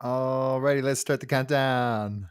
Alrighty, let's start the countdown.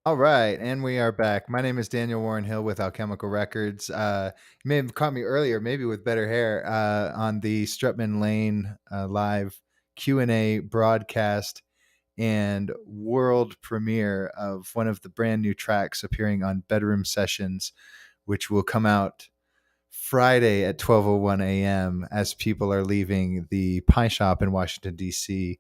All right, and we are back. My name is Daniel Warren Hill with Alchemical Records. You may have caught me earlier, maybe with better hair, on the Strutman Lane live Q&A broadcast and world premiere of one of the brand new tracks appearing on Bedroom Sessions, which will come out Friday at 12:01 a.m. as people are leaving the Pie Shop in Washington, D.C.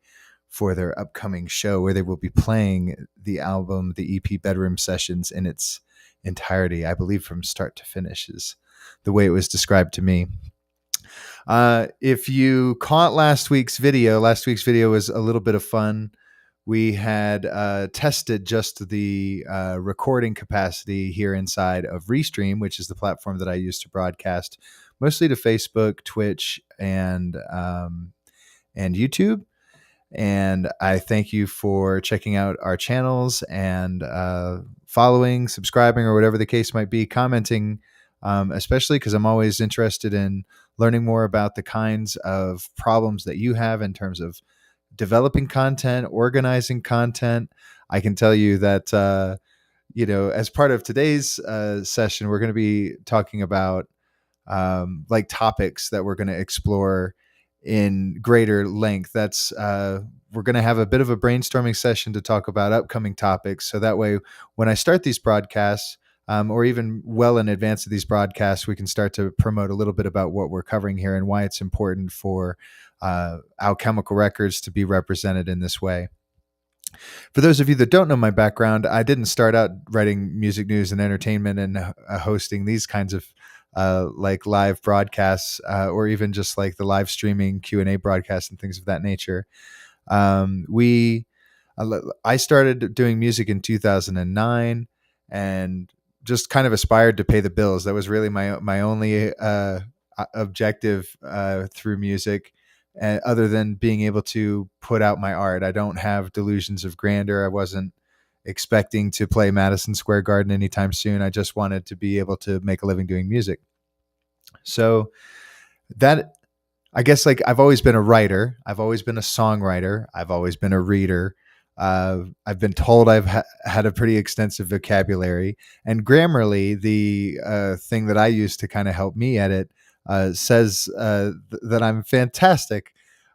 for their upcoming show where they will be playing the album, the EP Bedroom Sessions in its entirety, I believe from start to finish is the way it was described to me. If you caught last week's video was a little bit of fun. We had tested just the recording capacity here inside of Restream, which is the platform that I use to broadcast mostly to Facebook, Twitch, and YouTube. And I thank you for checking out our channels and following, subscribing, or whatever the case might be, commenting, especially because I'm always interested in learning more about the kinds of problems that you have in terms of developing content, organizing content. I can tell you that, as part of today's session, we're going to be talking about like topics that we're going to explore in greater length. We're going to have a bit of a brainstorming session to talk about upcoming topics. So that way, when I start these broadcasts, or even well in advance of these broadcasts, we can start to promote a little bit about what we're covering here and why it's important for Alchemical Records to be represented in this way. For those of you that don't know my background, I didn't start out writing music news and entertainment and hosting these kinds of like live broadcasts or even just like the live streaming Q&A broadcasts and things of that nature. I started doing music in 2009 and just kind of aspired to pay the bills. That was really my only objective through music, other than being able to put out my art. I don't have delusions of grandeur. I wasn't expecting to play Madison Square Garden anytime soon. I just wanted to be able to make a living doing music. So that, I guess, like, I've always been a writer. I've always been a songwriter. I've always been a reader. I've been told I've had a pretty extensive vocabulary, and Grammarly, the thing that I use to kind of help me edit, says that I'm fantastic.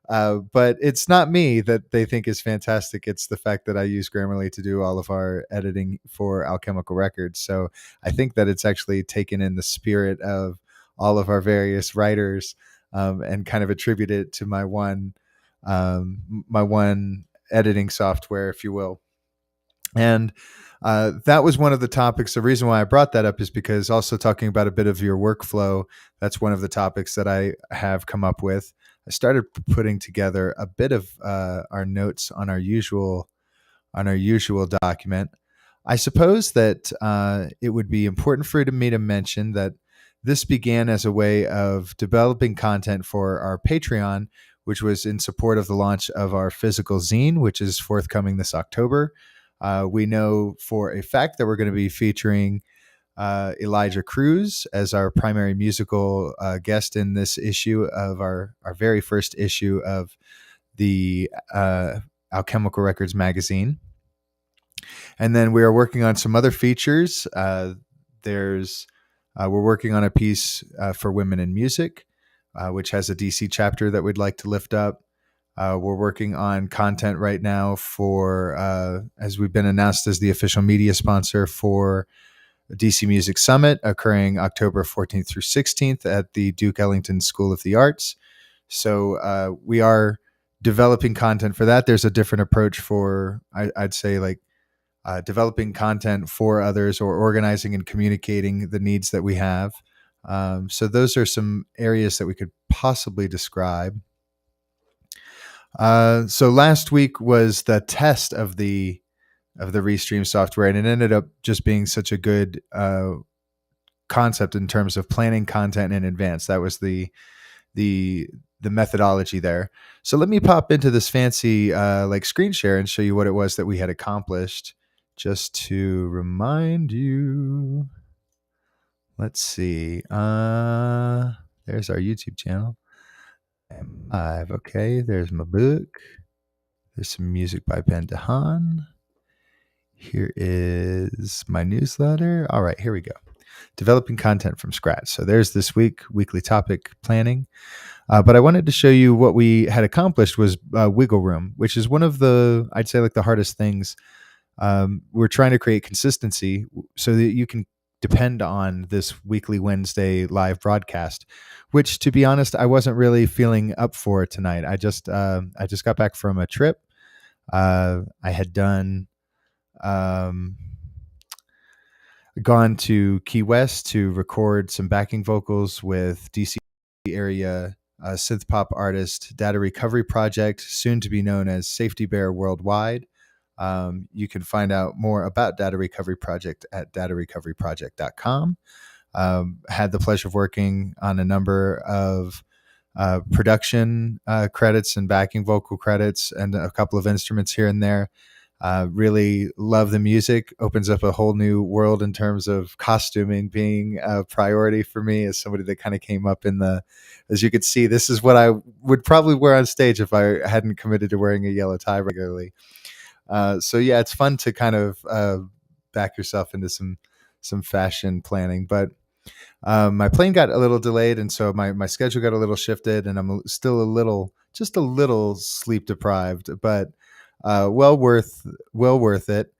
But it's not me that they think is fantastic. It's the fact that I use Grammarly to do all of our editing for Alchemical Records. So I think that it's actually taken in the spirit of all of our various writers, and kind of attribute it to my one editing software, if you will. And that was one of the topics. The reason why I brought that up is because also talking about a bit of your workflow, that's one of the topics that I have come up with. I started putting together a bit of our notes on our usual document. I suppose that it would be important for me to mention that this began as a way of developing content for our Patreon, which was in support of the launch of our physical zine, which is forthcoming this October. We know for a fact that we're going to be featuring Elijah Cruz as our primary musical guest in this issue of our very first issue of the Alchemical Records magazine. And then we are working on some other features. We're working on a piece for women in music, which has a DC chapter that we'd like to lift up. We're working on content right now for, as we've been announced as the official media sponsor for DC Music Summit, occurring October 14th through 16th at the Duke Ellington School of the Arts. So we are developing content for that. There's a different approach for, I'd say, like, developing content for others or organizing and communicating the needs that we have. So those are some areas that we could possibly describe. So last week was the test of the Restream software, and it ended up just being such a good concept in terms of planning content in advance. That was the the methodology there. So let me pop into this fancy like screen share and show you what it was that we had accomplished. Just to remind you, let's see. There's our YouTube channel. I'm live. Okay, there's my book. There's some music by Ben DeHaan. Here is my newsletter. All right, here we go. Developing content from scratch. So there's this weekly topic planning. But I wanted to show you what we had accomplished was wiggle room, which is one of the, I'd say, like the hardest things. We're trying to create consistency so that you can depend on this weekly Wednesday live broadcast, which, to be honest, I wasn't really feeling up for tonight. I just got back from a trip. I had done gone to Key West to record some backing vocals with DC area synth pop artist Data Recovery Project, soon to be known as Safety Bear Worldwide. You can find out more about Data Recovery Project at datarecoveryproject.com. Had the pleasure of working on a number of production credits and backing vocal credits and a couple of instruments here and there. Really love the music. Opens up a whole new world in terms of costuming being a priority for me as somebody that kind of came up in the, as you could see, this is what I would probably wear on stage if I hadn't committed to wearing a yellow tie regularly. So yeah, it's fun to kind of back yourself into some fashion planning. But my plane got a little delayed, and so my schedule got a little shifted, and I'm still just a little sleep deprived, but well worth it.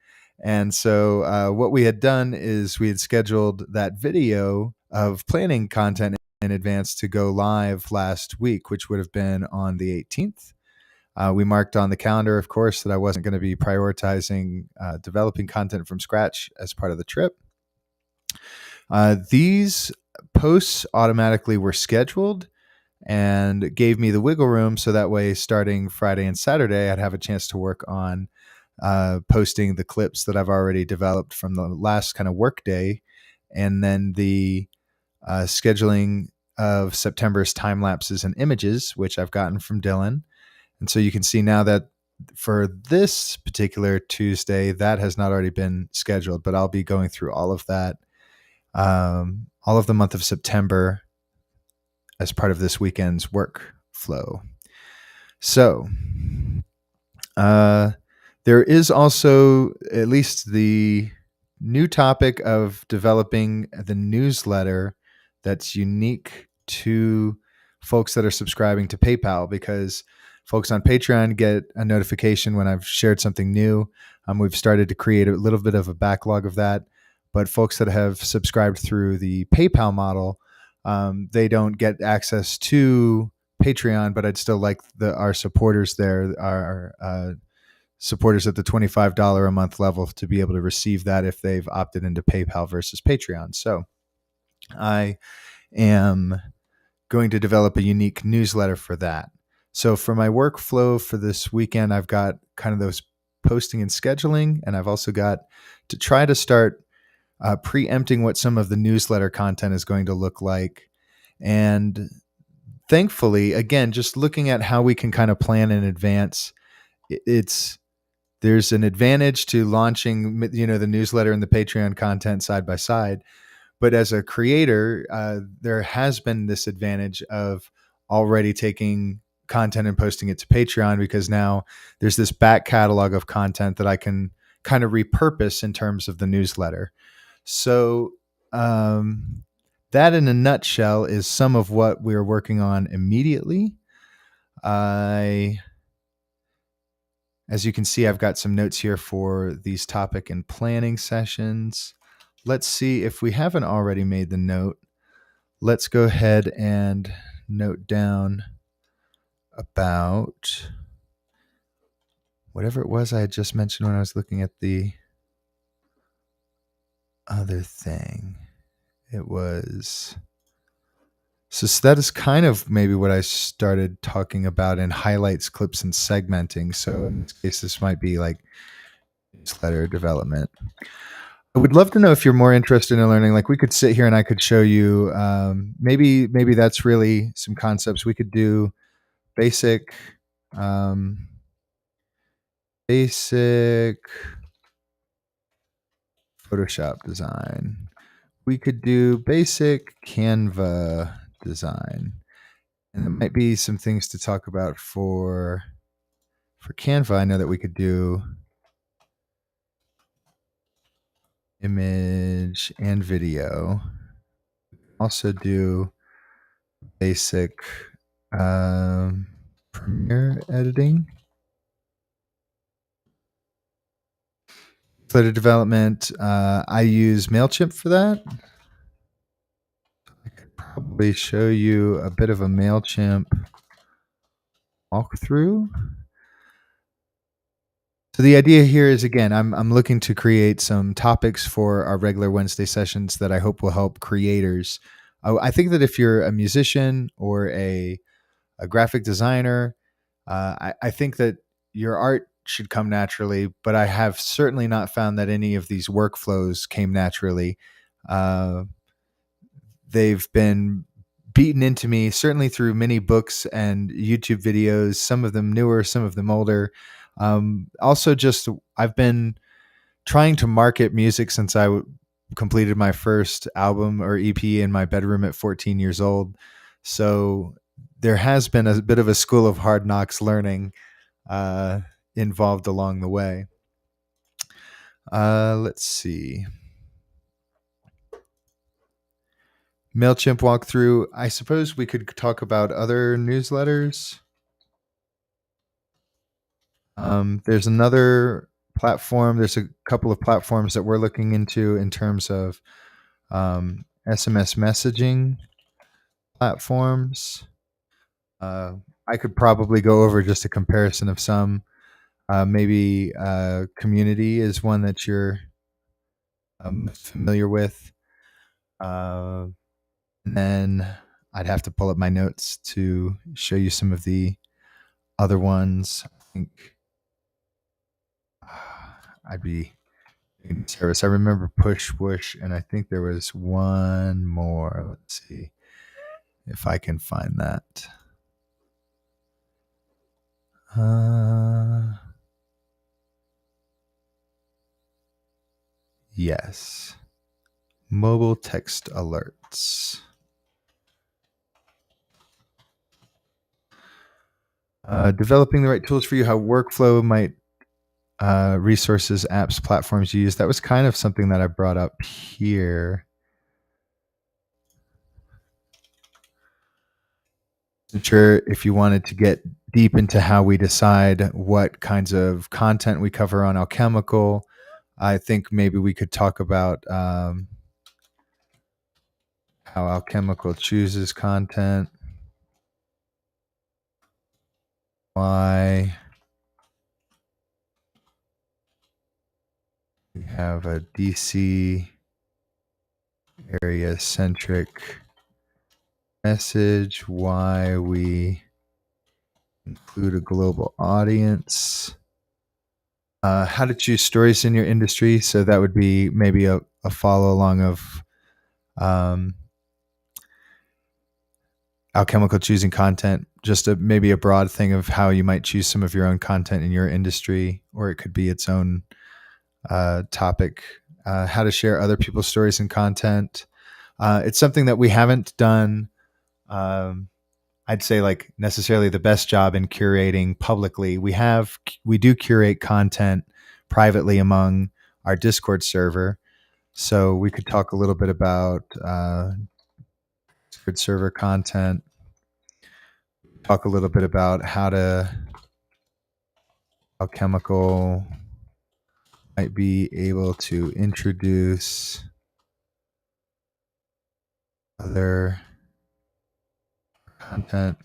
And so what we had done is we had scheduled that video of planning content in advance to go live last week, which would have been on the 18th. We marked on the calendar, of course, that I wasn't going to be prioritizing developing content from scratch as part of the trip. These posts automatically were scheduled and gave me the wiggle room, so that way starting Friday and Saturday I'd have a chance to work on posting the clips that I've already developed from the last kind of work day, and then the scheduling of September's time lapses and images, which I've gotten from Dylan. And so you can see now that for this particular Tuesday, that has not already been scheduled, but I'll be going through all of that, all of the month of September as part of this weekend's workflow. So there is also at least the new topic of developing the newsletter that's unique to folks that are subscribing to PayPal, because folks on Patreon get a notification when I've shared something new. We've started to create a little bit of a backlog of that, but folks that have subscribed through the PayPal model, they don't get access to Patreon, but I'd still like our supporters there, our supporters at the $25 a month level, to be able to receive that if they've opted into PayPal versus Patreon. So I am going to develop a unique newsletter for that. So for my workflow for this weekend, I've got kind of those posting and scheduling, and I've also got to try to start preempting what some of the newsletter content is going to look like. And thankfully, again, just looking at how we can kind of plan in advance, there's an advantage to launching, the newsletter and the Patreon content side by side. But as a creator, there has been this advantage of already taking content and posting it to Patreon, because now there's this back catalog of content that I can kind of repurpose in terms of the newsletter. So that in a nutshell is some of what we're working on immediately. As you can see, I've got some notes here for these topic and planning sessions. Let's see if we haven't already made the note. Let's go ahead and note down about whatever it was I had just mentioned when I was looking at the other thing. It was So that is kind of maybe what I started talking about in highlights, clips, and segmenting. So in this case, this might be like newsletter development. I would love to know if you're more interested in learning. Like we could sit here and I could show you. Maybe that's really some concepts we could do. Basic, um, basic Photoshop design. We could do basic Canva design, and there might be some things to talk about for Canva. I know that we could do image and video. Also do basic um, Premiere editing. Flutter development. I use MailChimp for that. I could probably show you a bit of a MailChimp walkthrough. So the idea here is, again, I'm looking to create some topics for our regular Wednesday sessions that I hope will help creators. I think that if you're a musician or a graphic designer, I think that your art should come naturally, but I have certainly not found that any of these workflows came naturally. Uh, they've been beaten into me, certainly through many books and YouTube videos, some of them newer, some of them older. Also, just I've been trying to market music since completed my first album or EP in my bedroom at 14 years old. So there has been a bit of a school of hard knocks learning uh, involved along the way. Let's see. MailChimp walkthrough. I suppose we could talk about other newsletters. There's another platform. There's a couple of platforms that we're looking into in terms of SMS messaging platforms. I could probably go over just a comparison of some. Maybe Community is one that you're familiar with. And then I'd have to pull up my notes to show you some of the other ones. I think I'd be in service. I remember Push Whoosh, and I think there was one more. Let's see if I can find that. Yes. Mobile text alerts. Developing the right tools for you, how workflow might resources, apps, platforms you use. That was kind of something that I brought up here. I'm sure if you wanted to get deep into how we decide what kinds of content we cover on Alchemical, I think maybe we could talk about how Alchemical chooses content, why we have a DC area centric message, why we include a global audience, how to choose stories in your industry. So that would be maybe a follow along of Alchemical choosing content, just maybe a broad thing of how you might choose some of your own content in your industry, or it could be its own topic. How to share other people's stories and content. It's something that we haven't done. I'd say like necessarily the best job in curating publicly. We do curate content privately among our Discord server. So we could talk a little bit about Discord server content, talk a little bit about how Alchemical might be able to introduce other content.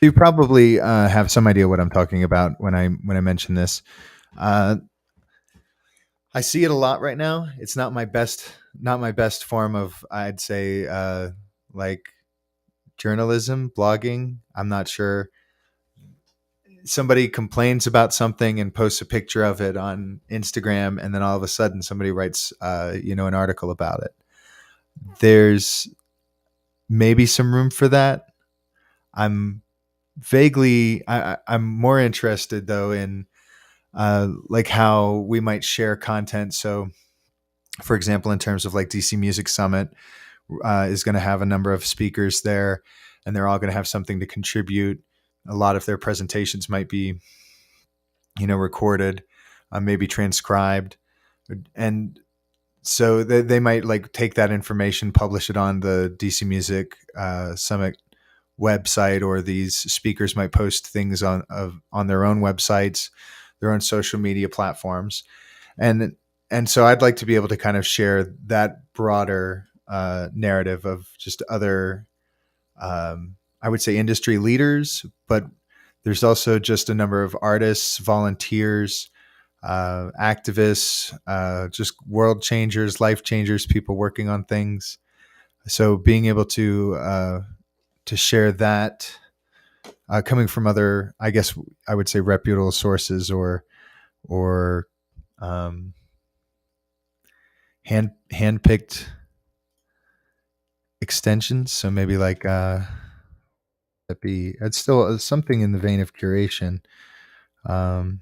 you probably have some idea what I'm talking about when I mention this. Uh, I see it a lot right now. It's not my best form of, I'd say, like journalism, blogging. I'm not sure. Somebody complains about something and posts a picture of it on Instagram, and then all of a sudden somebody writes, an article about it. There's maybe some room for that. I'm I'm more interested though in like how we might share content. So, for example, in terms of like DC Music Summit, is going to have a number of speakers there, and they're all going to have something to contribute. A lot of their presentations might be, recorded, maybe transcribed, and so they might like take that information, publish it on the DC Music Summit website, or these speakers might post things on their own websites, their own social media platforms, and so I'd like to be able to kind of share that broader narrative of just other, I would say, industry leaders, but there's also just a number of artists, volunteers, activists, just world changers, life changers, people working on things. So being able to share that, coming from other, I guess I would say, reputable sources, or um, handpicked extensions. So maybe like it's still something in the vein of curation. Um,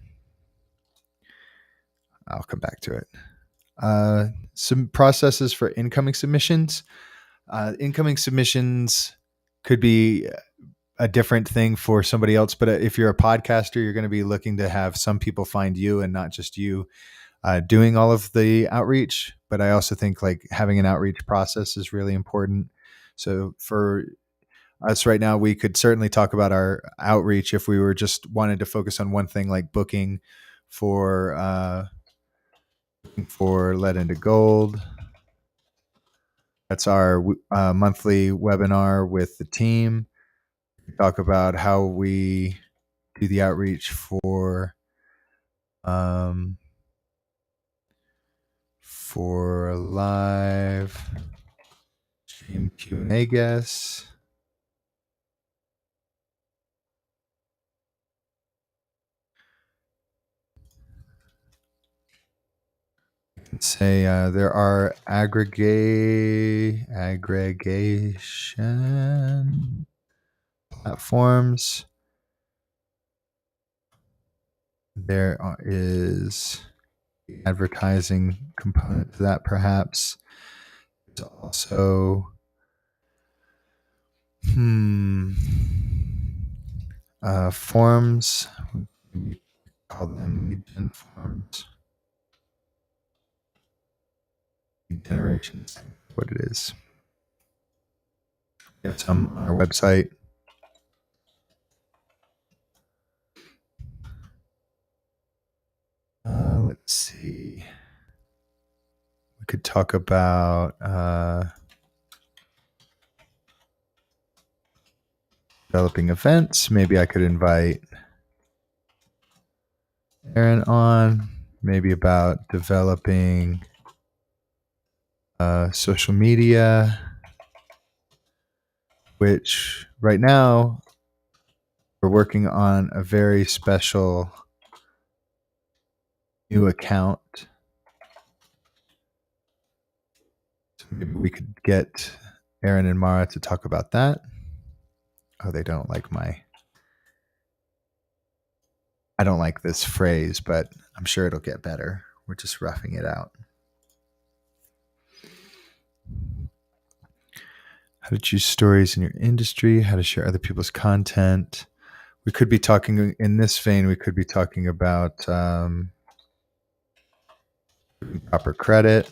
I'll come back to it. Some processes for incoming submissions. Incoming submissions could be a different thing for somebody else, but if you're a podcaster, you're going to be looking to have some people find you and not just you doing all of the outreach. But I also think like having an outreach process is really important. So for us right now, we could certainly talk about our outreach if we were just wanted to focus on one thing, like booking for Let Into Gold. That's our monthly webinar with the team. We talk about how we do the outreach for a live stream Q&A guest. Say there are aggregation platforms. There is advertising component to that, perhaps. There's also forms. We call them lead gen forms. Lead generation, what it is. We have some on our website. Let's see. We could talk about developing events. Maybe I could invite Aaron on. Maybe about developing social media, which right now we're working on a very special new account. So maybe we could get Aaron and Mara to talk about that. Oh, they don't like I don't like this phrase, but I'm sure it'll get better. We're just roughing it out. How to choose stories in your industry, how to share other people's content. We could be talking in this vein, we could be talking about proper credit,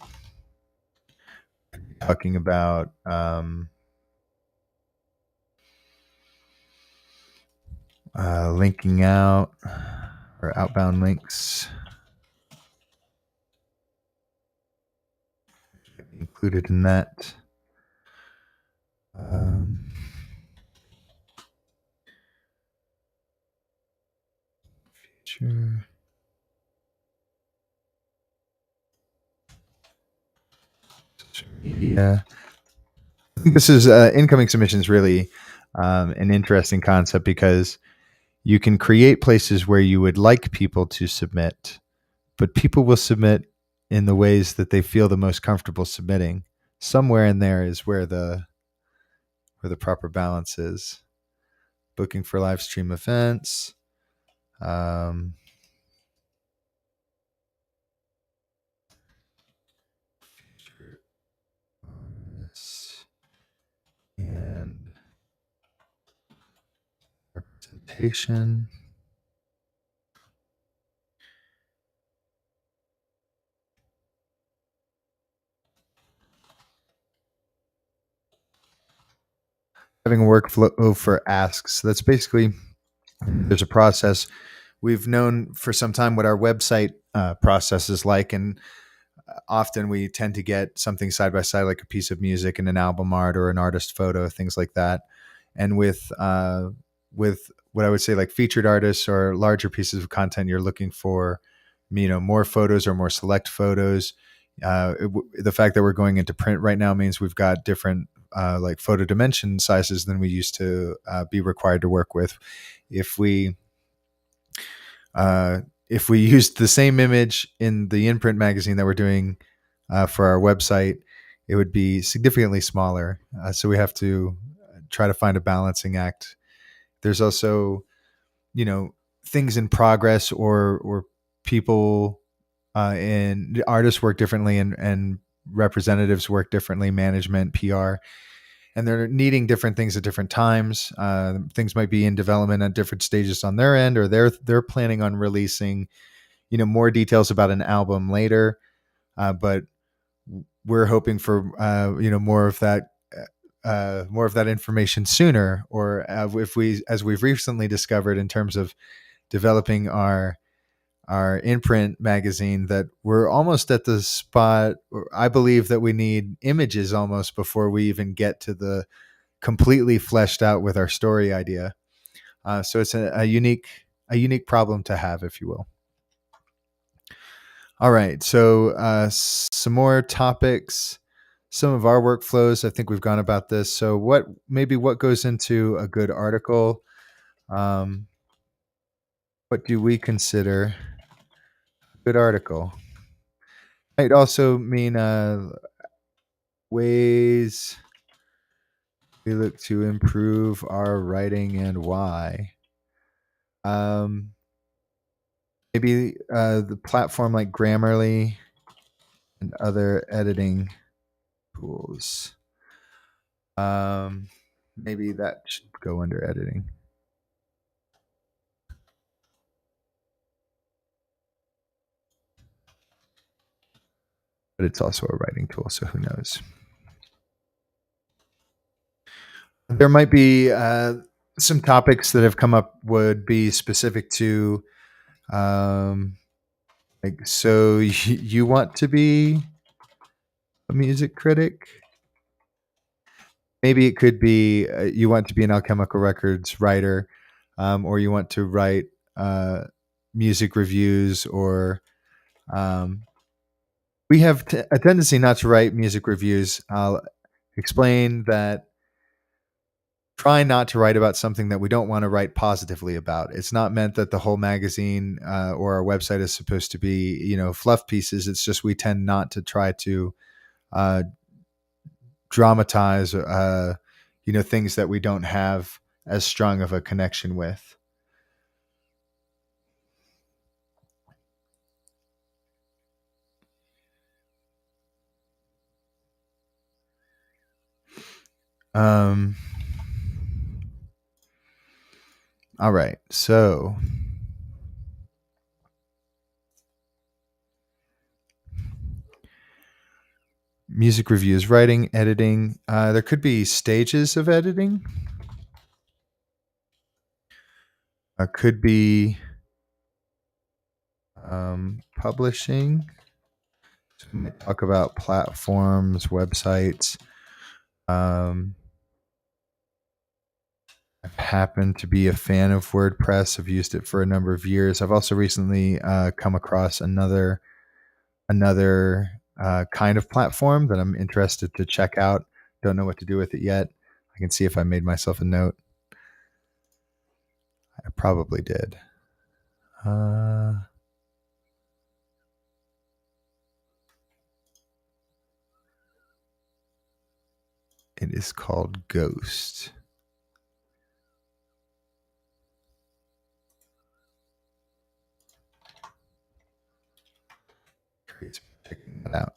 talking about linking out or outbound links included in that. Yeah, I think this is incoming submissions really an interesting concept because you can create places where you would like people to submit, but people will submit in the ways that they feel the most comfortable submitting. Somewhere in there is where the proper balance is. Booking for live stream events. Um, and representation. Having a workflow for asks. That's basically, there's a process. We've known for some time what our website process is like, and often we tend to get something side by side, like a piece of music and an album art or an artist photo, things like that. And with what I would say like featured artists or larger pieces of content, you're looking for more photos or more select photos. The fact that we're going into print right now means we've got different like photo dimension sizes than we used to be required to work with. If we uh, if we used the same image in the in-print magazine that we're doing for our website, it would be significantly smaller. So we have to try to find a balancing act. There's also, you know, things in progress or people and artists work differently and representatives work differently, management, PR, and they're needing different things at different times. Things might be in development at different stages on their end, or they're planning on releasing, more details about an album later. But we're hoping for more of that information sooner, or if we, as we've recently discovered in terms of developing our imprint magazine, that we're almost at the spot. I believe that we need images almost before we even get to the completely fleshed out with our story idea. So it's a unique problem to have, if you will. All right. So some more topics, some of our workflows. I think we've gone about this. So what goes into a good article? Um, what do we consider a good article? Might also mean ways we look to improve our writing and why. Um, maybe the platform like Grammarly and other editing tools. Maybe that should go under editing. But it's also a writing tool, so who knows? There might be some topics that have come up would be specific to, like, so you want to be a music critic? Maybe it could be you want to be an Alchemical Records writer, or you want to write music reviews, or um, we have a tendency not to write music reviews. I'll explain that. Try not to write about something that we don't want to write positively about. It's not meant that the whole magazine or our website is supposed to be, fluff pieces. It's just we tend not to try to uh, dramatize, things that we don't have as strong of a connection with. Um, all right. So music reviews, writing, editing. There could be stages of editing. Could be publishing. So we might talk about platforms, websites. I've happened to be a fan of WordPress. I've used it for a number of years. I've also recently come across another kind of platform that I'm interested to check out. Don't know what to do with it yet. I can see if I made myself a note. I probably did. It is called Ghost. Checking that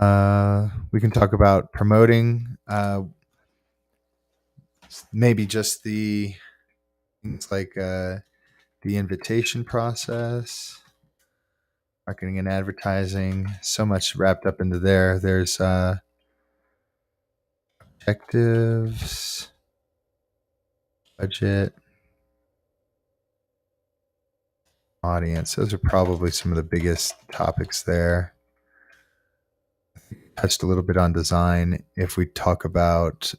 out. We can talk about promoting, maybe just the things like the invitation process, marketing and advertising. So much wrapped up into there. There's objectives, budget, audience. Those are probably some of the biggest topics there. Touched a little bit on design. If we talk about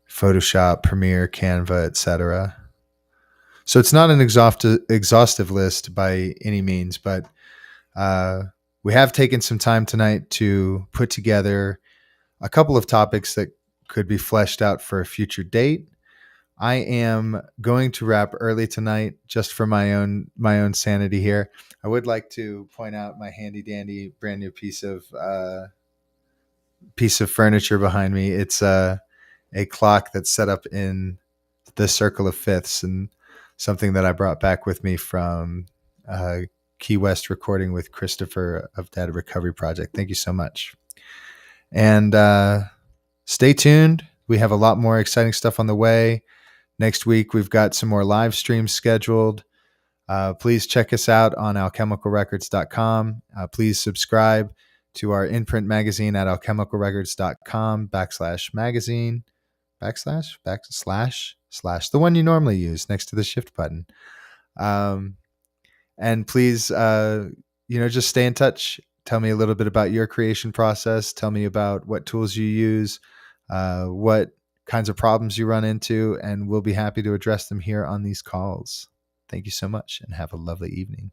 Photoshop, Premiere, Canva, etc. So it's not an exhaustive list by any means, but we have taken some time tonight to put together a couple of topics that could be fleshed out for a future date. I am going to wrap early tonight just for my own sanity here. I would like to point out my handy dandy brand new piece of furniture behind me. It's a clock that's set up in the circle of fifths, and something that I brought back with me from Key West recording with Christopher of Data Recovery Project. Thank you so much. And stay tuned. We have a lot more exciting stuff on the way. Next week, we've got some more live streams scheduled. Please check us out on alchemicalrecords.com. Please subscribe to our in-print magazine at alchemicalrecords.com/magazine / the one you normally use next to the shift button. And please, just stay in touch. Tell me a little bit about your creation process. Tell me about what tools you use, what kinds of problems you run into, and we'll be happy to address them here on these calls. Thank you so much and have a lovely evening.